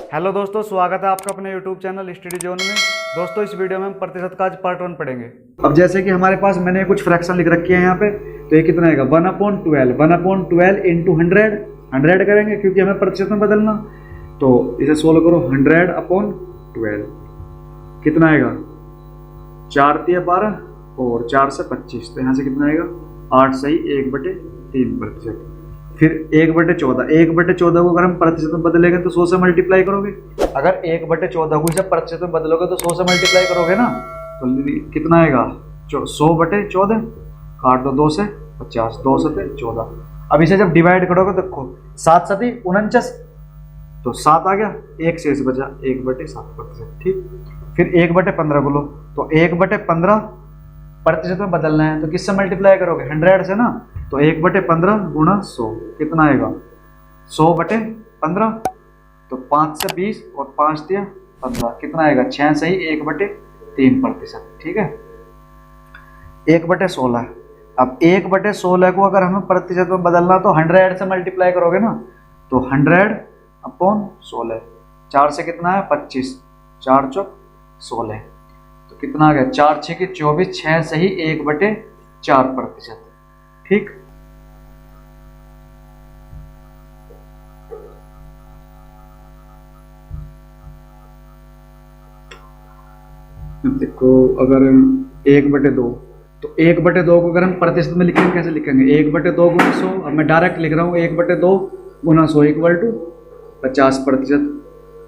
Hello दोस्तों, स्वागत है आपका अपने यूट्यूब चैनल स्टडी जोन में। दोस्तों, इस वीडियो में हम प्रतिशत का आज पार्ट 1 पढ़ेंगे। अब जैसे कि हमारे पास मैंने कुछ फ्रैक्शन लिख रखी है यहाँ पे, तो ये कितना आएगा 1/12 इंटू 100 करेंगे क्योंकि हमें प्रतिशत में बदलना। तो इसे सोल्व करो 100/12 कितना आएगा 4 × 12 और 4 से 25, तो यहाँ से कितना आएगा 8 सही 1/3%। फिर 1/14 1/14 को अगर हम प्रतिशत में बदलेंगे तो 100 से मल्टीप्लाई करोगे। अगर 1/14 को जब प्रतिशत में बदलोगे तो 100 से मल्टीप्लाई करोगे ना, तो कितना आएगा 100/14 काट दो 2 से 50, 2 से 14। अब इसे जब डिवाइड करोगे तो देखो 7 7 49, तो 7 आ गया, एक शेष बचा 1/7%। ठीक, फिर 1/15 को लो, तो 1/15 प्रतिशत में बदलना है तो किससे मल्टीप्लाई करोगे 100 से ना, तो 1/15 गुणा 100 कितना आएगा 100/15, तो 5 से 20 और 5 दिया 15 कितना आएगा 6 सही 1/3%। ठीक है, 1/16। अब 1/16 को अगर हमें प्रतिशत में बदलना तो 100 से मल्टीप्लाई करोगे ना, तो 100/16 4 से कितना है 25, 4 चौक 16, तो कितना आ गया 4 6 की 24, 6 सही 1/4%। ठीक, देखो अगर 1/2, तो 1/2 को अगर हम प्रतिशत में लिखेंगे कैसे लिखेंगे 1/2 गुना 100। अब मैं डायरेक्ट लिख रहा हूँ 1/2 गुना 100 = 50%।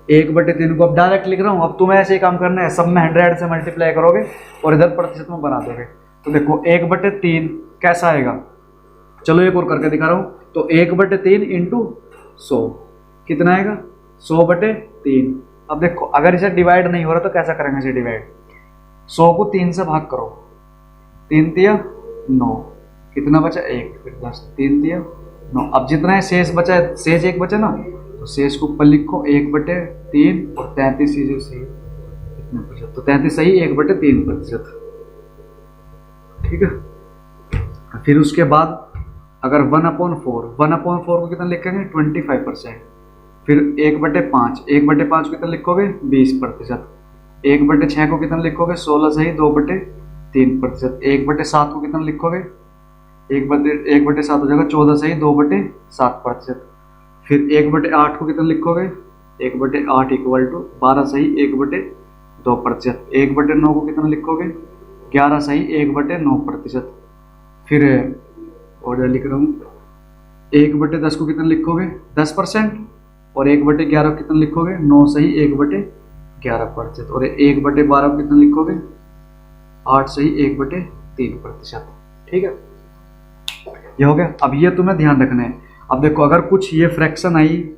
1/3 को अब डायरेक्ट लिख रहा हूँ। अब तुम्हें ऐसे ही काम करना है, सब में 100 से मल्टीप्लाई करोगे और इधर प्रतिशत में बना दोगे। तो देखो 1/3 कैसा आएगा, चलो एक और करके दिखा रहा हूँ। तो 1/3 इंटू 100 कितना आएगा 100/3। अब देखो अगर इसे डिवाइड नहीं हो रहा तो कैसा करेंगे इसे डिवाइड, 100 को 3 से भाग करो, 3 तिया 9, कितना बचा 1, फिर 10, 3 तिया 9। अब जितना है शेष बचा है, शेष 1 बचा ना, तो शेष को ऊपर लिखो 1/3 और 33 सही कितना बचा, तो 33 सही 1/3%। ठीक है, फिर उसके बाद अगर 1/4 को कितना लिखेंगे 25%। फिर 1/5 को कितना लिखोगे 20%। 1/6 को कितना लिखोगे 16 सही 2/3%। 1/7 को कितना लिखोगे 1/7 हो जाएगा 14 सही 2/7%। फिर 1/8 को कितना लिखोगे 1/8 = 12 सही 1/2%। 1/9 को कितना लिखोगे 11 सही 1/9%। फिर और लिख रहा हूँ 1/10 को कितना लिखोगे 10%। और 1/11 को कितना लिखोगे 9 सही 1/11%। और 1/12 को कितना लिखोगे 8 सही 1/3%। ठीक है, ये हो गया। अब ये तुम्हें ध्यान रखना है। अब देखो अगर कुछ ये फ्रैक्शन आई,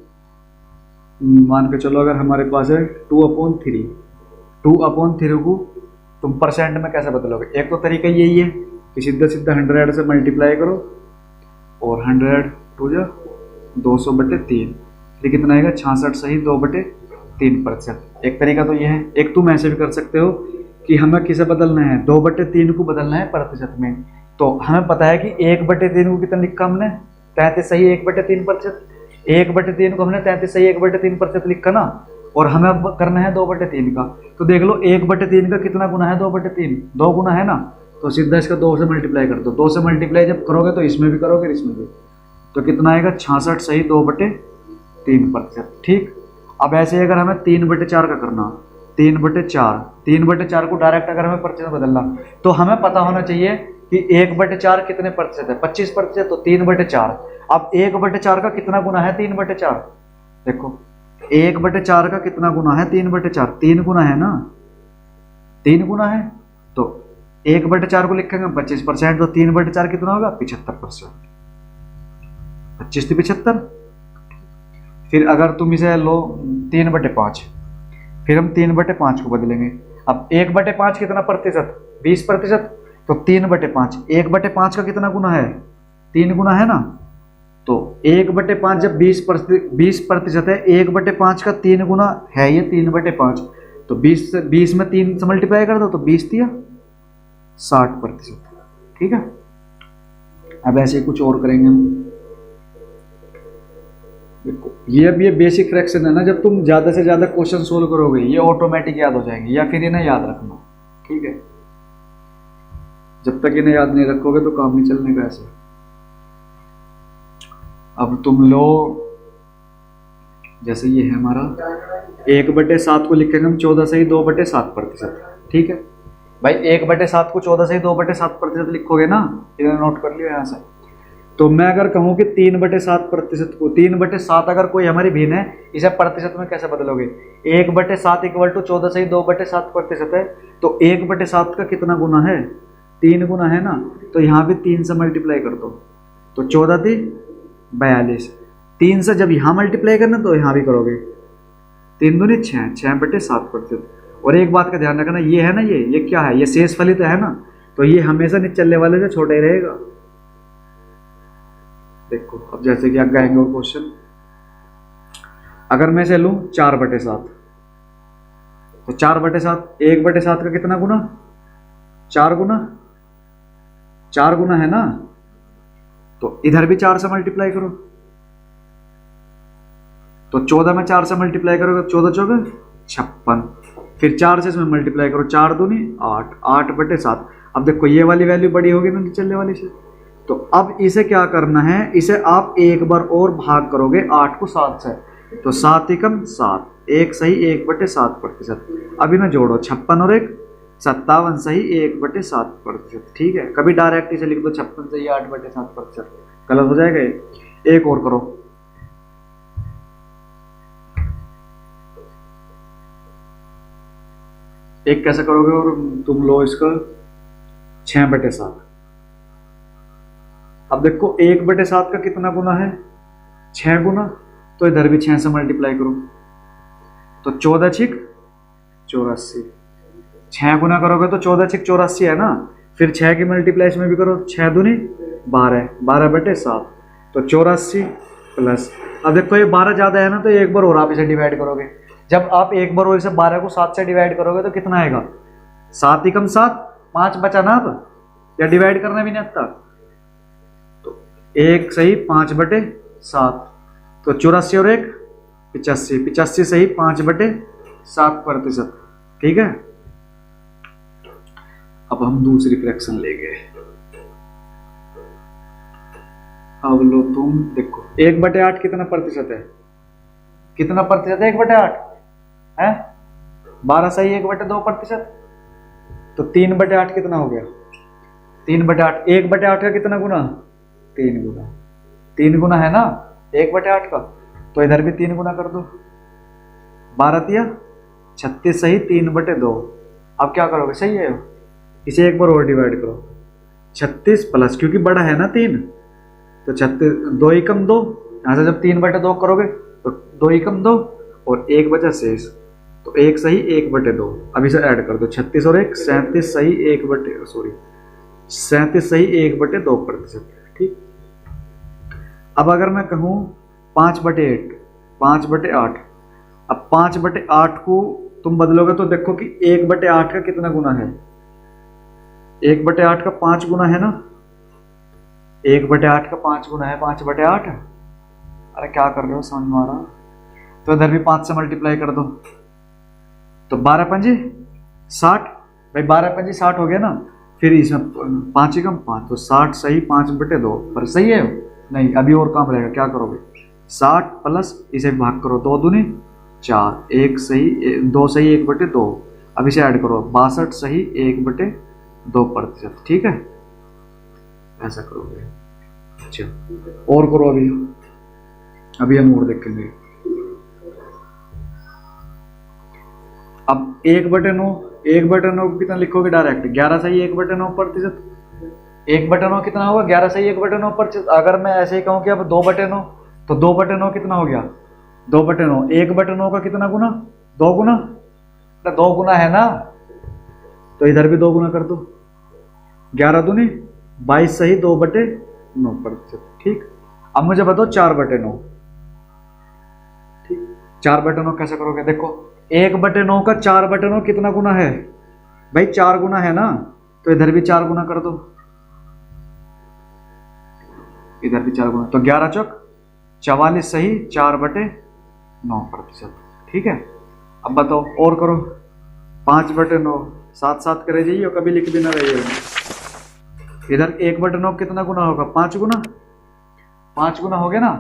मान के चलो अगर हमारे पास है 2/3 को तुम परसेंट में कैसे बदलोगे, एक तो तरीका यही है कि सीधा 100 से मल्टीप्लाई करो और 100 200/3, ये कितना आएगा 66 सही 2/3%। एक तरीका तो ये है। एक तुम ऐसे भी कर सकते हो कि हमें किसे बदलना है 2/3 को बदलना है प्रतिशत में। तो हमें पता है कि 1/3 को कितना लिखा हमने 33 सही 1/3%। 1/3 को हमने 33 सही 1/3% लिखा ना, और हमें अब करना है 2/3 का। तो देख लो 1/3 का कितना गुना है 2/3, 2 गुना है ना, तो सीधा इसका 2 से मल्टीप्लाई कर दो। 2 से मल्टीप्लाई जब करोगे तो इसमें भी करोगे इसमें भी, तो कितना आएगा 66 सही 2/3%। ठीक, अब ऐसे अगर हमें 3/4 का करना, 3/4 को डायरेक्ट अगर हमें प्रतिशत में बदलना, तो हमें पता होना चाहिए कि 1/4 कितने प्रतिशत है 25%, तो 3/4। अब 1/4 का कितना गुना है 3/4, देखो 1/4 का कितना गुना है 3/4, 3 गुना है ना, 3 गुना है, तो 1/4 को लिखेंगे 25%, तो 3/4 कितना होगा 75%, 25 से 75। फिर अगर तुम इसे लो 3/5, फिर हम 3/5 को बदलेंगे। अब 1/5 कितना प्रतिशत 20%, तो 3/5 1/5 का कितना गुना है 3 गुना है ना, तो 1/5 जब 20% है, 1/5 का 3 गुना है ये 3/5, तो 20 में 3 से मल्टीप्लाई कर दो तो 20 दिया 60%। ठीक है, अब ऐसे कुछ और करेंगे हम। देखो ये अब ये बेसिक फ्रैक्शन है ना, जब तुम ज्यादा से ज्यादा क्वेश्चन सोल्व करोगे ये ऑटोमेटिक याद हो जाएंगे, या फिर इन्हें याद रखना, ठीक है। जब तक इन्हें याद नहीं रखोगे तो काम नहीं चलने का ऐसे। अब तुम लो, जैसे ये है हमारा 1/7 को लिखेंगे हम 14 से ही 2/7%, ठीक है भाई। 1/7 को 14 से ही 2/7% लिखोगे ना, इन्हें नोट कर लियो यहाँ से। तो मैं अगर कहूँ कि 3/7% को 3/7 अगर कोई हमारी भिन्न है, इसे प्रतिशत में कैसे बदलोगे? 1/7 इक्वल टू 14 से ही 2/7% है, तो 1/7 का कितना गुना है? 3 गुना है ना, तो यहाँ भी 3 से मल्टीप्लाई कर दो, तो 14 थी 42। 3 से जब यहाँ मल्टीप्लाई करना तो यहाँ भी करोगे, 3 दूनी 6, 6/7%। और एक बात का ध्यान रखना, ये है ना, ये क्या है? ये शेष फलित है ना, तो ये हमेशा निचले वाले से छोटा ही रहेगा। देखो अब जैसे कि आगे आएंगे और क्वेश्चन, अगर मैं से लूं 4/7, तो 4/7 1/7 का कितना गुना? 4 गुना, 4 गुना है ना, तो इधर भी 4 से मल्टीप्लाई करो, तो 14 में 4 से मल्टीप्लाई करोगे 14 चौके 56, फिर 4 से इसमें मल्टीप्लाई करो, 4 दूनी 8, 8/7। अब देखो ये वाली वैल्यू बड़ी होगी ना निचले वाली से, तो अब इसे क्या करना है, इसे आप एक बार और भाग करोगे 8 को 7 से, तो 7 एकम 7, 1 सही 1/7%। अब इन्हें जोड़ो, 56 और 1 57 सही 1/7%, ठीक है। कभी डायरेक्ट इसे लिख दो 56 सही 8/7%, गलत हो जाएगा ये। एक और करो, एक कैसे करोगे, और तुम लो इसका 6/7। अब देखो 1/7 का कितना गुना है? 6 गुना, तो इधर भी 6 से मल्टीप्लाई करो, तो 14 छिक 84, 6 गुना करोगे तो 14 छिक 84 है ना, फिर 6 की मल्टीप्लाई इसमें भी करो, 6 दूनी 12, 12/7, तो 84 प्लस। अब देखो ये 12 ज्यादा है ना, तो एक बार और आप इसे डिवाइड करोगे। जब आप एक बार और इसे 12 को 7 से डिवाइड करोगे तो कितना आएगा? 7 एकम 7, 5 बचा ना, अब या डिवाइड करना भी नहीं आता, तो 1 सही 5/7, तो 84 और 1 85, 85 सही 5/7%, ठीक है। अब हम दूसरी फ्रैक्शन ले गए। अब लो तुम देखो 1/8 कितना प्रतिशत है? कितना प्रतिशत है 1/8 है? 12 सही 1/2%, तो 3/8 कितना हो गया? 3/8, 1/8 का कितना गुना? 3 गुना, 3 गुना है ना 1/8 का, तो इधर भी 3 गुना कर दो, 12 तिया 36 सही 3/2। अब क्या करोगे? सही है, इसे एक बार और डिवाइड करो, 36 प्लस, क्योंकि बड़ा है ना 3, तो 36, 2 एकम 2, यहां से जब 3/2 करोगे तो 2 एकम 2 और 1 बचा शेष, तो 1 सही 1/2। अब इसे ऐड कर दो, 36 और 1 37 सही 37 सही 1/2%, ठीक। अब अगर मैं कहूं 5/8, 5/8, अब 5/8 को तुम बदलोगे तो देखो कि 1/8 का कितना गुना है? 1/8 का 5 गुना है ना, 1/8 का 5 गुना है 5/8। अरे क्या कर रहे हो, समझ में आ रहा? तो इधर भी 5 से मल्टीप्लाई कर दो, तो 12 पंजी 60, भाई 12 पंजी 60 हो गया ना, फिर इसमें 5 एकम 5, तो 60 सही 5/2, पर सही है नहीं, अभी और काम रहेगा, क्या करोगे? 60 प्लस इसे भाग करो, 2 दूनी 4, 1 सही 2 सही 1/2, अब इसे ऐड करो, 62 सही 1/2%, ठीक है, ऐसा करोगे। अच्छा और करो, अभी हम और देखेंगे। अब 1/9, 1/9 को कितना लिखोगे डायरेक्ट? 11 सही 1/9%, 1/9 कितना होगा? 11 सही 1/9%। अगर मैं ऐसे ही कहूँ कि अब 2/9, तो 2/9 कितना हो गया? 2/9, 1/9 का कितना गुना? 2 गुना, तो 2 गुना है ना, तो इधर भी 2 गुना कर दो, 11 दूनी 22 सही 2/9%, ठीक। अब मुझे बताओ 4/9, ठीक। 4/9 कैसे करोगे? देखो 1/9 का 4/9 कितना गुना है? भाई 4 गुना है ना, तो इधर भी 4 गुना कर दो, इधर भी 4 गुना, तो 11 चौक 44 सही 4/9%। ठीक है, अब बताओ और करो। 5/9 साथ साथ करे जाइए, कभी लिख भी ना रहिए। इधर 1/9 कितना गुना होगा? 5 गुना। 5 गुना हो गया ना,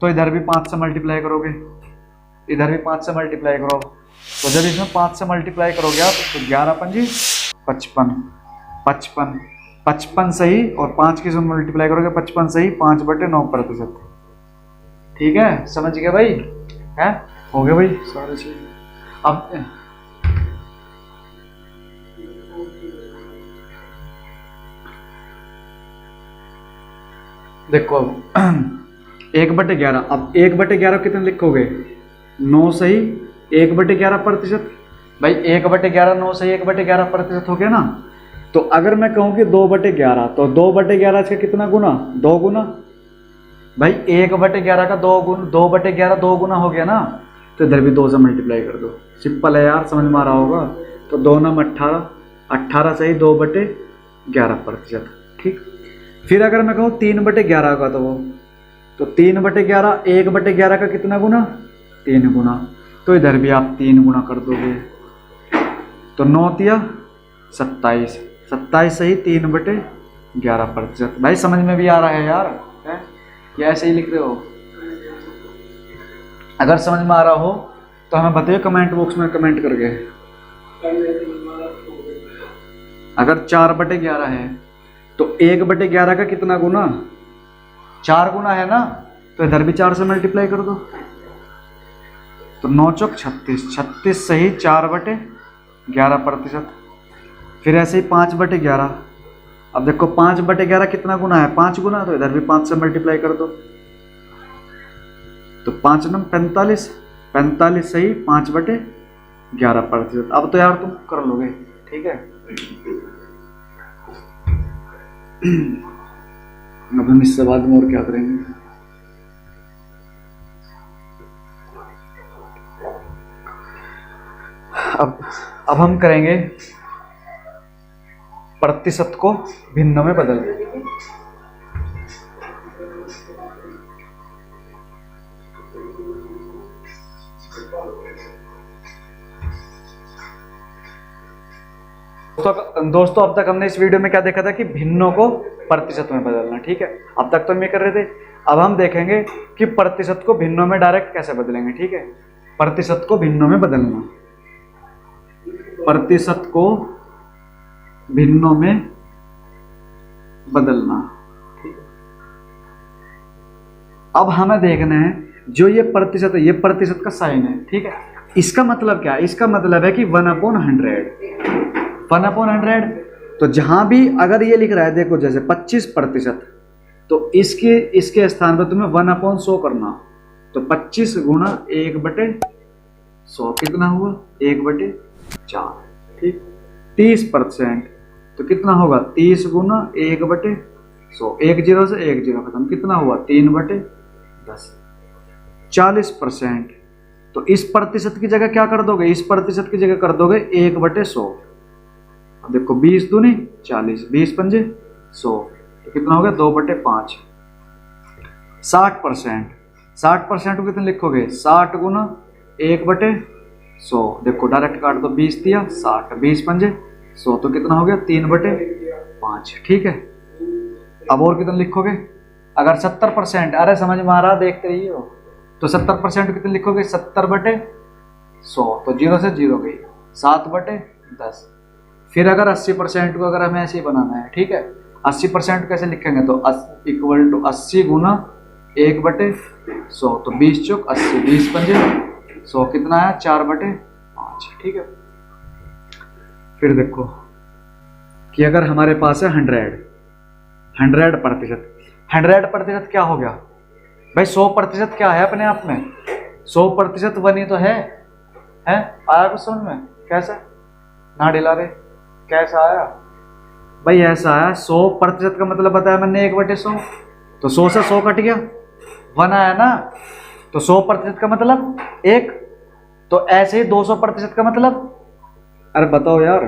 तो इधर भी 5 से मल्टीप्लाई करोगे, इधर भी 5 से मल्टीप्लाई करो। तो जब इसमें 5 से मल्टीप्लाई करोगे आप तो 11 पंजी 55, 55 55 सही, और 5 की से मल्टीप्लाई करोगे 55 सही 5/9%। ठीक है, समझ गए भाई? है, हो गया भाई सारे चीज। अब देखो 1/11, अब 1/11 कितने लिखोगे? 9 सही 1/11%। भाई 1/11 9 सही 1/11% हो गया ना। तो अगर मैं कहूं कि 2/11, तो 2/11 इसका कितना गुना? 2 गुना। भाई 1/11 का 2 गुना, 2/11 2 गुना हो गया ना, तो इधर भी 2 से मल्टीप्लाई कर दो। सिंपल है यार, समझ में आ रहा होगा। तो 2 9 18, 18 सही 2/11%। ठीक, फिर अगर मैं कहूँ 3/11 का, तो 3/11 1/11 का कितना गुना? 3 गुना। तो इधर भी आप 3 गुना कर दोगे, तो 9 तिया 27, 27 सही 3/11%। भाई समझ में भी आ रहा है यार, है या ऐसे ही लिख रहे हो? अगर समझ में आ रहा हो तो हमें बताइए कमेंट बॉक्स में कमेंट करके। अगर 4/11 है तो 1/11 का कितना गुना? 4 गुना है ना, तो इधर भी 4 से मल्टीप्लाई कर दो। तो 9 चौक 36, 36 सही 4/11%। फिर ऐसे ही 5/11। अब देखो 5/11 कितना गुना है? 5 गुना, तो इधर भी 5 से मल्टीप्लाई कर दो। तो 5 9 45, 45 सही 5/11%। अब तो यार तुम कर लोगे। ठीक है, अब हम इससे बाद में और क्या करेंगे? अब हम करेंगे प्रतिशत को भिन्नों में बदल। दोस्तों अब तक हमने इस वीडियो में क्या देखा था कि भिन्नों को प्रतिशत में बदलना। ठीक है, अब तक तो हम ये कर रहे थे। अब हम देखेंगे कि प्रतिशत को भिन्नों में डायरेक्ट कैसे बदलेंगे। ठीक है, प्रतिशत को भिन्नों में बदलना, प्रतिशत को भिन्नों में बदलना। ठीक है, अब हमें देखना है जो ये प्रतिशत है, ये प्रतिशत का साइन है। ठीक है, इसका मतलब क्या है? इसका मतलब है कि 1/100, 1/100। तो जहां भी अगर ये लिख रहा है, देखो जैसे 25%, तो इसके स्थान पर तुम्हें 1/100 करना। तो 25 गुणा 1/100 कितना हुआ? 1/4। ठीक, 30%, तो कितना होगा? 30 गुना 1/100, 1 0 से 1 0 खत्म, कितना हुआ? 3/10। 40%, तो इस प्रतिशत की जगह क्या कर दोगे? इस प्रतिशत की जगह कर दोगे 1/100। अब देखो 20 दूनी 40, 20 पंजे 100, तो कितना हो गया? 2/5। 60%, 60% को कितने लिखोगे? 60 गुना 1/100। देखो डायरेक्ट काट दो, 20 दिया 60, 20 पंजे 100, तो कितना हो गया? 3/5। ठीक है, अब और कितने लिखोगे? अगर 70%, अरे समझ में आ रहा, देखते रहिए हो, तो 70% कितने लिखोगे? 70/100, तो 0 से 0 गई, 7/10। फिर अगर 80% को अगर हमें ऐसे ही बनाना है, ठीक है, 80% कैसे लिखेंगे? तो इक्वल टू 80 गुना 1/100, तो 20 चौक 80, 20 पंजे 100, कितना है? 4/5। ठीक है, फिर देखो कि अगर हमारे पास है 100% 100% क्या हो गया भाई? 100% क्या है अपने आप में? 100% 1 ही तो है? आया कुछ समझ में? कैसे ना डिला रहे, कैसा आया भाई? ऐसा आया, 100% का मतलब बताया मैंने 1/100, तो 100 से 100 कट गया, 1 आया ना, तो 100% का मतलब 1। तो ऐसे ही 200% का मतलब, अरे बताओ यार,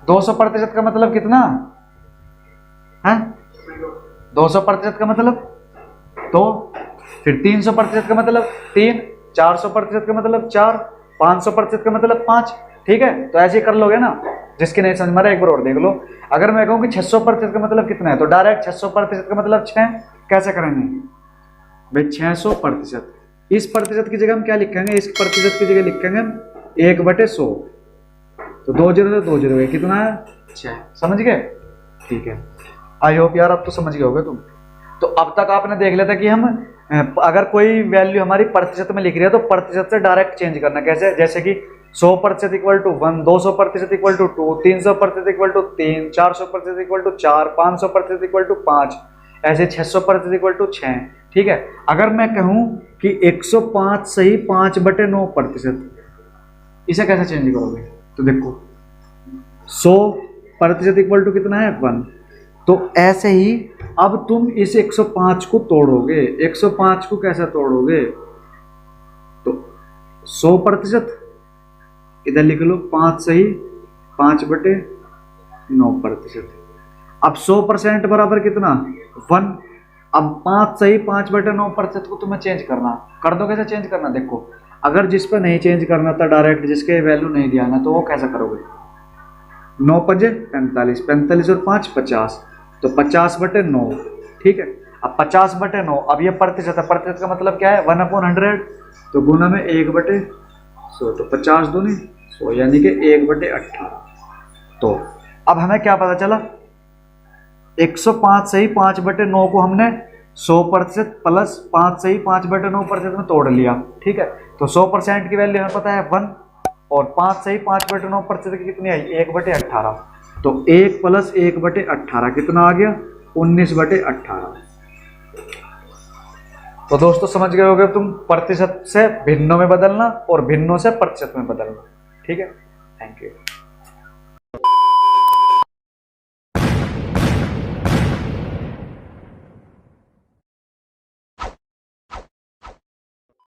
200% का मतलब कितना है? 200% का मतलब तो फिर 300% का मतलब 3, 400% का मतलब 4, 500% का मतलब 5। ठीक है, तो ऐसे ही कर लोगे ना। जिसकी नहीं समझ में आ रहा एक बार और देख लो। अगर मैं कहूँ कि 600% का मतलब कितना है, तो डायरेक्ट 600% का मतलब 6 कैसे करेंगे भाई, 600%। इस प्रतिशत की जगह हम क्या लिखेंगे, इस प्रतिशत की जगह लिखेंगे हम 1/100। तो 2 जीरो से 2 जीरो कितना है 6। समझ गए? ठीक है, आई होप यार अब तो समझ गए होगे तुम। तो अब तक आपने देख लिया था कि हम अगर कोई वैल्यू हमारी प्रतिशत में लिख रही है तो प्रतिशत से डायरेक्ट चेंज करना कैसे, जैसे कि 100% equal to 1, 200% equal to 2, 300% equal to 3, 400% equal to 4, 500% equal to 5, ऐसे 600% इक्वल टू 6। ठीक है, अगर मैं कहूं कि 105 सही 5/9%, इसे कैसे चेंज करोगे? तो देखो 100% इक्वल टू कितना है 1, तो ऐसे ही अब तुम इस 105 को तोड़ोगे। 105 को कैसे तोड़ोगे? तो 100% इधर लिख लो 5 सही 5/9%। अब 100% बराबर कितना 1। अब 5 सही 5/9% को तुम्हें चेंज करना, कर दो। कैसे चेंज करना? देखो, अगर जिस पर नहीं चेंज करना था डायरेक्ट, जिसके वैल्यू नहीं दिया ना, तो वो कैसे करोगे? 9 5 45, 45 और 5 50, तो 50/9। ठीक है, अब 50/9, अब ये प्रतिशत है, प्रतिशत का मतलब क्या है 1/100, तो गुना में 1/100, तो 50 दूनी 100 यानी कि 1/18। तो अब हमें क्या पता चला, 105 सही 5/9 को हमने 100% प्लस 5 सही 5/9% में तोड़ लिया। ठीक है, तो 100% की वैल्यू हमें पता है 1, और 5 सही 5/9% की कितनी आई 1/18, तो 1 प्लस 1/18 कितना आ गया 19/18। तो दोस्तों समझ गए होगे तुम, प्रतिशत से भिन्नों में बदलना और भिन्नों से प्रतिशत में बदलना। ठीक है, थैंक यू।